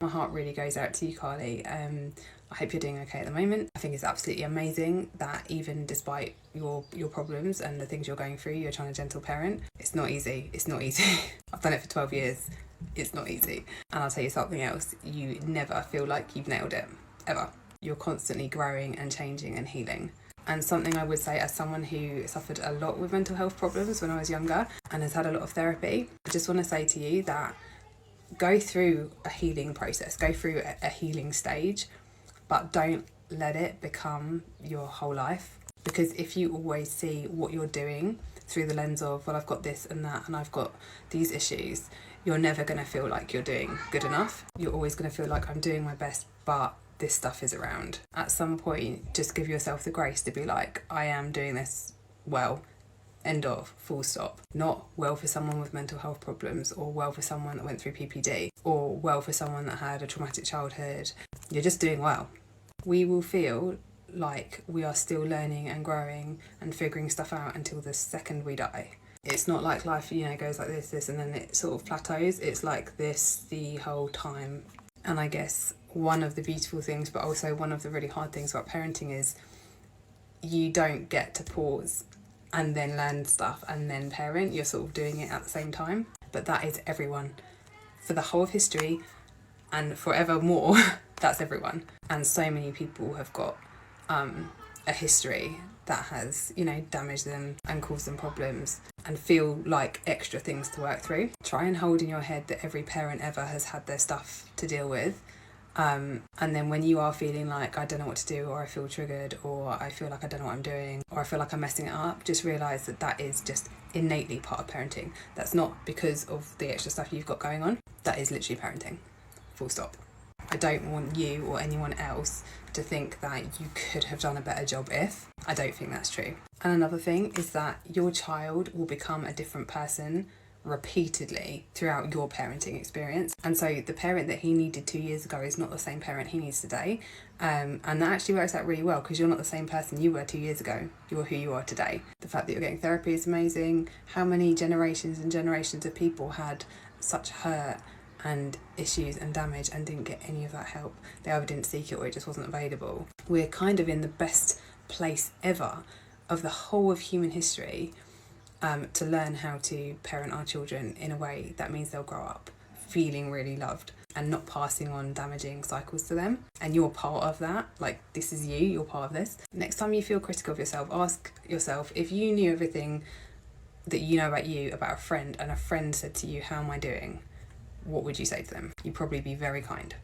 My heart really goes out to you, Carly. I hope you're doing okay at the moment. I think it's absolutely amazing that even despite your problems and the things you're going through, you're trying to gentle parent. It's not easy. It's not easy. I've done it for 12 years. It's not easy. And I'll tell you something else. You never feel like you've nailed it, ever. You're constantly growing and changing and healing. And something I would say, as someone who suffered a lot with mental health problems when I was younger and has had a lot of therapy, I just want to say to you that go through a healing process, go through a healing stage, but don't let it become your whole life. Because if you always see what you're doing through the lens of, well, I've got this and that and I've got these issues, you're never going to feel like you're doing good enough. You're always going to feel like, I'm doing my best, but this stuff is around. At some point, just give yourself the grace to be like, I am doing this well. End of, full stop. Not well for someone with mental health problems, or well for someone that went through PPD, or well for someone that had a traumatic childhood. You're just doing well. We will feel like we are still learning and growing and figuring stuff out until the second we die. It's not like life, goes like this, and then it sort of plateaus. It's like this the whole time. And I guess one of the beautiful things, but also one of the really hard things about parenting is you don't get to pause and then learn stuff and then parent. You're sort of doing it at the same time. But that is everyone. For the whole of history and forevermore, that's everyone. And so many people have got a history that has, damaged them and caused them problems and feel like extra things to work through. Try and hold in your head that every parent ever has had their stuff to deal with. And then when you are feeling like, I don't know what to do, or I feel triggered, or I feel like I don't know what I'm doing, or I feel like I'm messing it up, just realise that that is just innately part of parenting. That's not because of the extra stuff you've got going on. That is literally parenting. Full stop. I don't want you or anyone else to think that you could have done a better job if. I don't think that's true. And another thing is that your child will become a different person repeatedly throughout your parenting experience. And so the parent that he needed 2 years ago is not the same parent he needs today. And that actually works out really well, because you're not the same person you were 2 years ago. You're who you are today. The fact that you're getting therapy is amazing. How many generations and generations of people had such hurt and issues and damage and didn't get any of that help? They either didn't seek it or it just wasn't available. We're kind of in the best place ever of the whole of human history to learn how to parent our children in a way that means they'll grow up feeling really loved and not passing on damaging cycles to them. And you're part of that. Like, this is you're part of this. Next time you feel critical of yourself, ask yourself, if you knew everything that you know about you about a friend, and a friend said to you, how am I doing? What would you say to them? You'd probably be very kind.